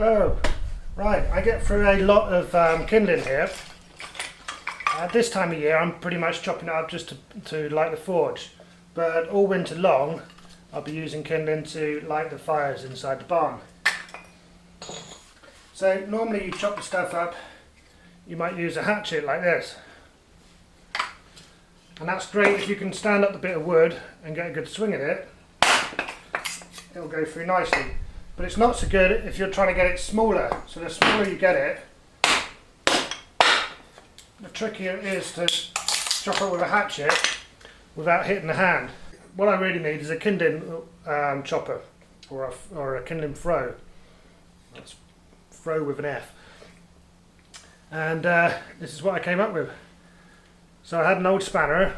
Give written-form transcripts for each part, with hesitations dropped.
Oh, right, I get through a lot of kindling here. At this time of year I'm pretty much chopping it up just to light the forge, but all winter long I'll be using kindling to light the fires inside the barn. So normally you chop the stuff up, you might use a hatchet like this. And that's great if you can stand up the bit of wood and get a good swing at it. It'll go through nicely. But it's not so good if you're trying to get it smaller. So the smaller you get it, the trickier it is to chop it with a hatchet without hitting the hand. What I really need is a kindling chopper or a kindling throw. That's throw with an F. And this is what I came up with. So I had an old spanner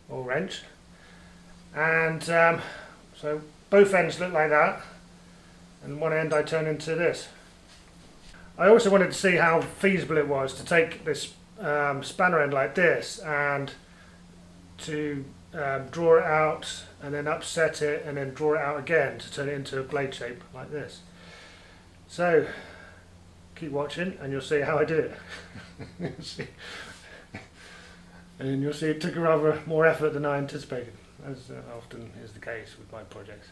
or wrench, and so both ends look like that, and one end I turn into this. I also wanted to see how feasible it was to take this spanner end like this and to draw it out and then upset it and then draw it out again to turn it into a blade shape like this. So keep watching and you'll see how I do it. You'll see. And you'll see it took rather more effort than I anticipated, as often is the case with my projects.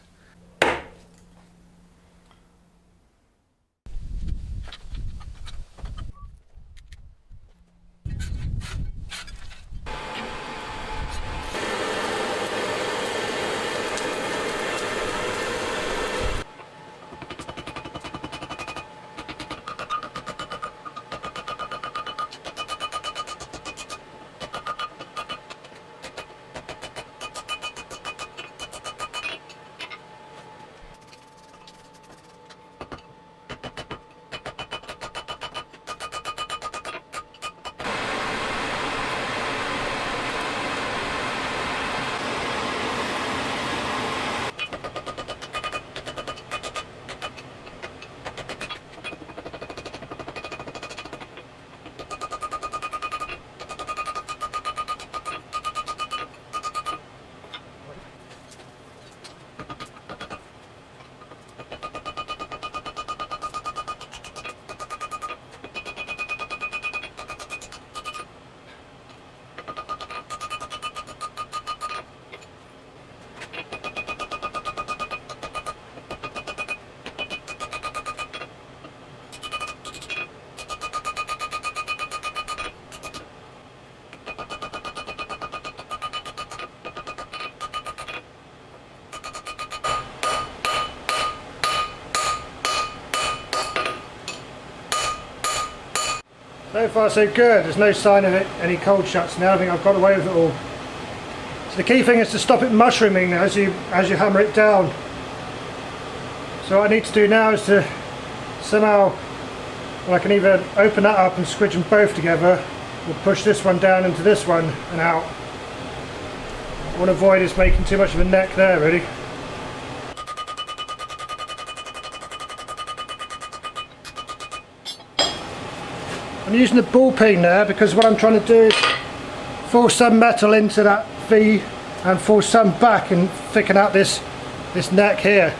So far so good, there's no sign of it, any cold shuts now. I think I've got away with it all. So the key thing is to stop it mushrooming as you hammer it down. So what I need to do now is to somehow, well, I can either open that up and squidge them both together, or push this one down into this one and out. I want to avoid is making too much of a neck there really. I'm using the ball peen there because what I'm trying to do is force some metal into that V and force some back and thicken out this neck here.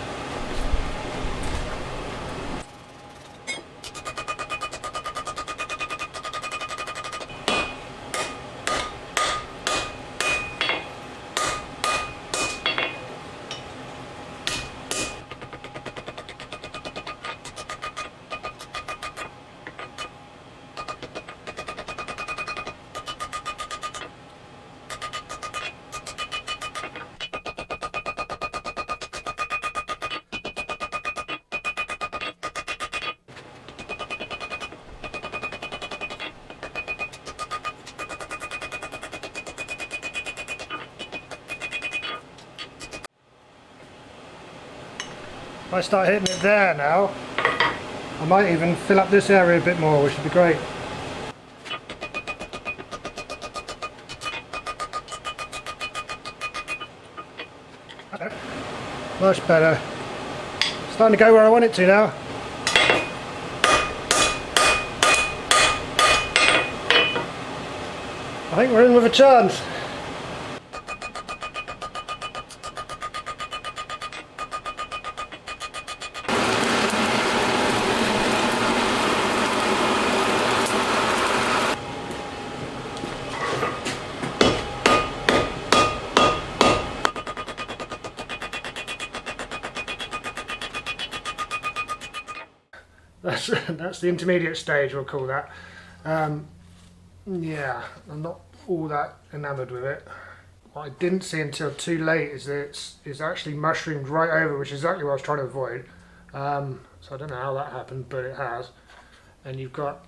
If I start hitting it there now, I might even fill up this area a bit more, which would be great. Much better. Starting to go where I want it to now. I think we're in with a chance. that's the intermediate stage, we'll call that. Yeah, I'm not all that enamoured with it. What I didn't see until too late is that it's actually mushroomed right over, which is exactly what I was trying to avoid. So I don't know how that happened, but it has. And you've got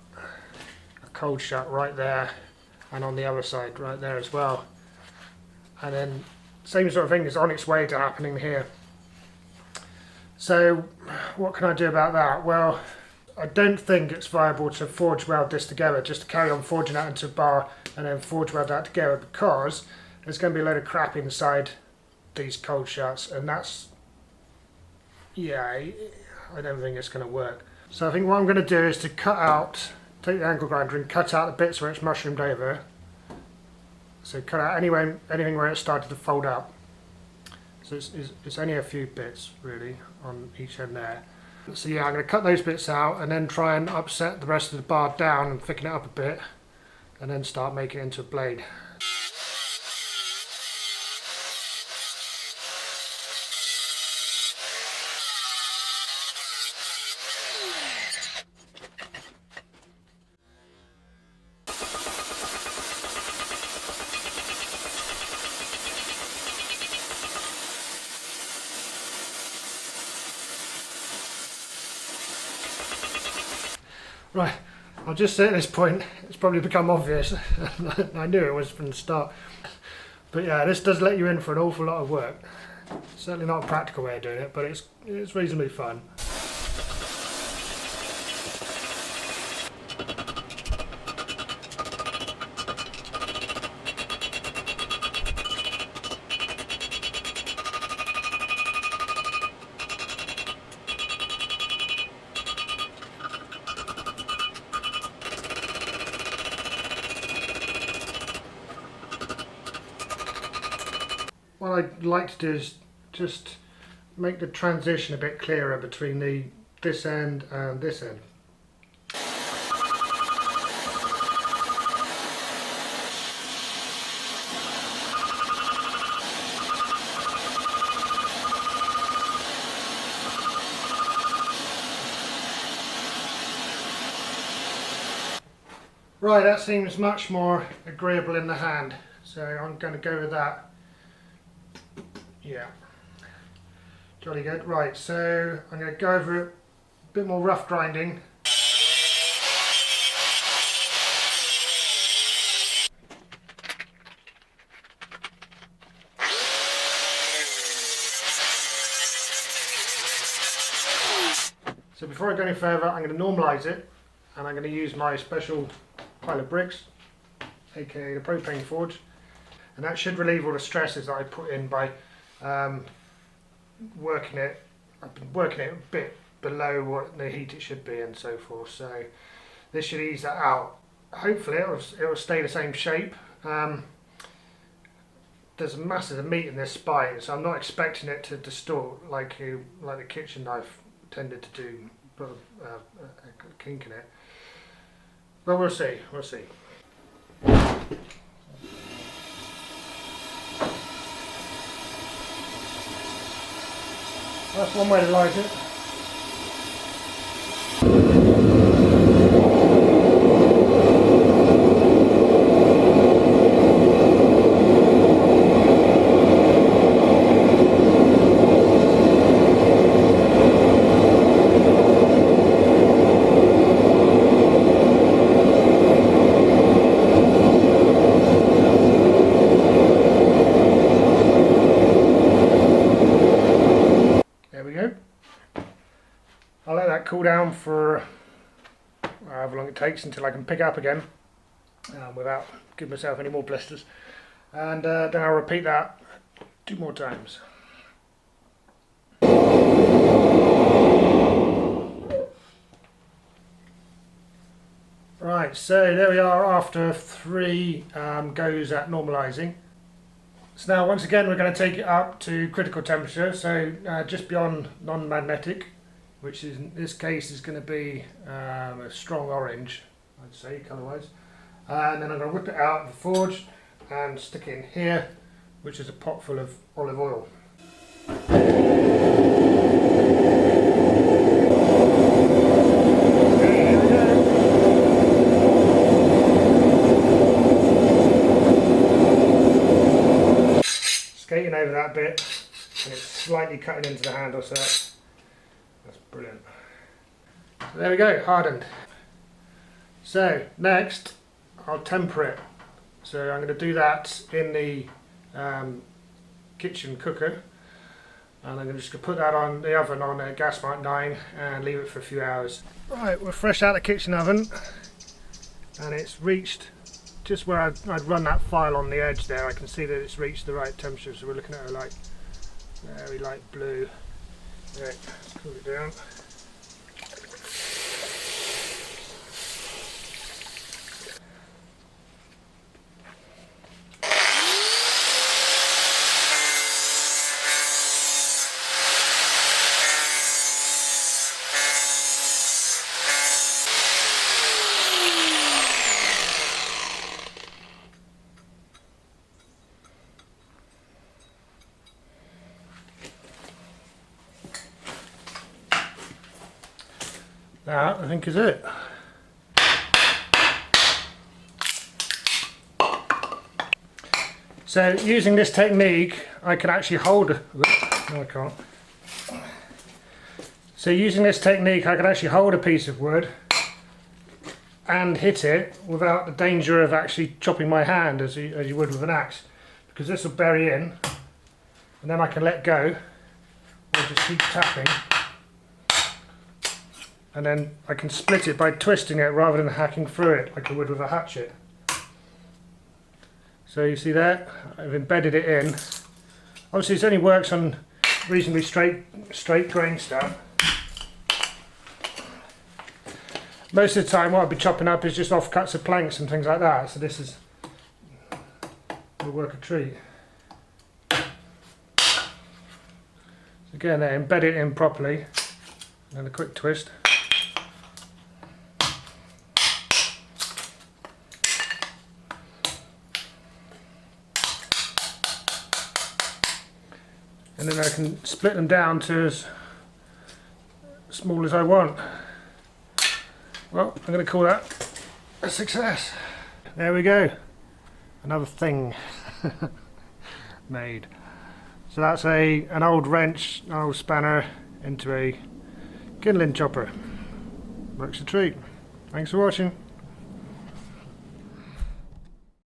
a cold shut right there, and on the other side right there as well. And then same sort of thing is on its way to happening here. So what can I do about that? Well, I don't think it's viable to forge weld this together, just to carry on forging that into a bar and then forge weld that together, because there's going to be a load of crap inside these cold shuts, and that's, yeah, I don't think it's going to work. So I think what I'm going to do is to take the angle grinder and cut out the bits where it's mushroomed over. So cut out anything where it started to fold out. So it's only a few bits really on each end there. So yeah, I'm going to cut those bits out and then try and upset the rest of the bar down and thicken it up a bit, and then start making it into a blade. Right, I'll just say at this point, it's probably become obvious. I knew it was from the start. But yeah, this does let you in for an awful lot of work. Certainly not a practical way of doing it, but it's reasonably fun. What I'd like to do is just make the transition a bit clearer between this end and this end. Right, that seems much more agreeable in the hand, so I'm going to go with that. Yeah, jolly good. Right, so I'm going to go over it, a bit more rough grinding. So before I go any further, I'm going to normalise it, and I'm going to use my special pile of bricks, aka the propane forge, and that should relieve all the stresses that I put in by working it. I've been working it a bit below what the heat it should be and so forth, so this should ease that out. Hopefully it will stay the same shape. There's a massive meat in this spine, so I'm not expecting it to distort like the kitchen knife tended to do, put a kink in it. But we'll see, we'll see. That's one way to light it. I'll let that cool down for however long it takes until I can pick up again without giving myself any more blisters, and then I'll repeat that 2 more times. Right, so there we are after 3 goes at normalising. So now once again we're going to take it up to critical temperature, so just beyond non-magnetic, which is, in this case is going to be a strong orange, I'd say, colour-wise. And then I'm going to whip it out of the forge and stick it in here, which is a pot full of olive oil. that bit, and it's slightly cutting into the handle, so that's brilliant. So there we go, hardened. So next I'll temper it. So I'm going to do that in the kitchen cooker, and I'm just going to put that on the oven on a gas mark 9 and leave it for a few hours. Right, we're fresh out of the kitchen oven, and it's reached just where I'd run that file on the edge there. I can see that it's reached the right temperature, so we're looking at a light, very light blue. Right, let's cool it down. That, I think, is it. So using this technique I can actually hold, no I can't. So using this technique I can actually hold a piece of wood and hit it without the danger of actually chopping my hand as you would with an axe, because this will bury in and then I can let go or just keep tapping. And then I can split it by twisting it rather than hacking through it like I would with a hatchet. So you see there, I've embedded it in. Obviously this only works on reasonably straight grain stuff. Most of the time what I'll be chopping up is just offcuts of planks and things like that, so this will work a treat. So again there, embed it in properly, and then a quick twist. And then I can split them down to as small as I want. Well, I'm going to call that a success. There we go. Another thing made. So that's an old wrench, an old spanner into a kindling chopper. Works a treat. Thanks for watching.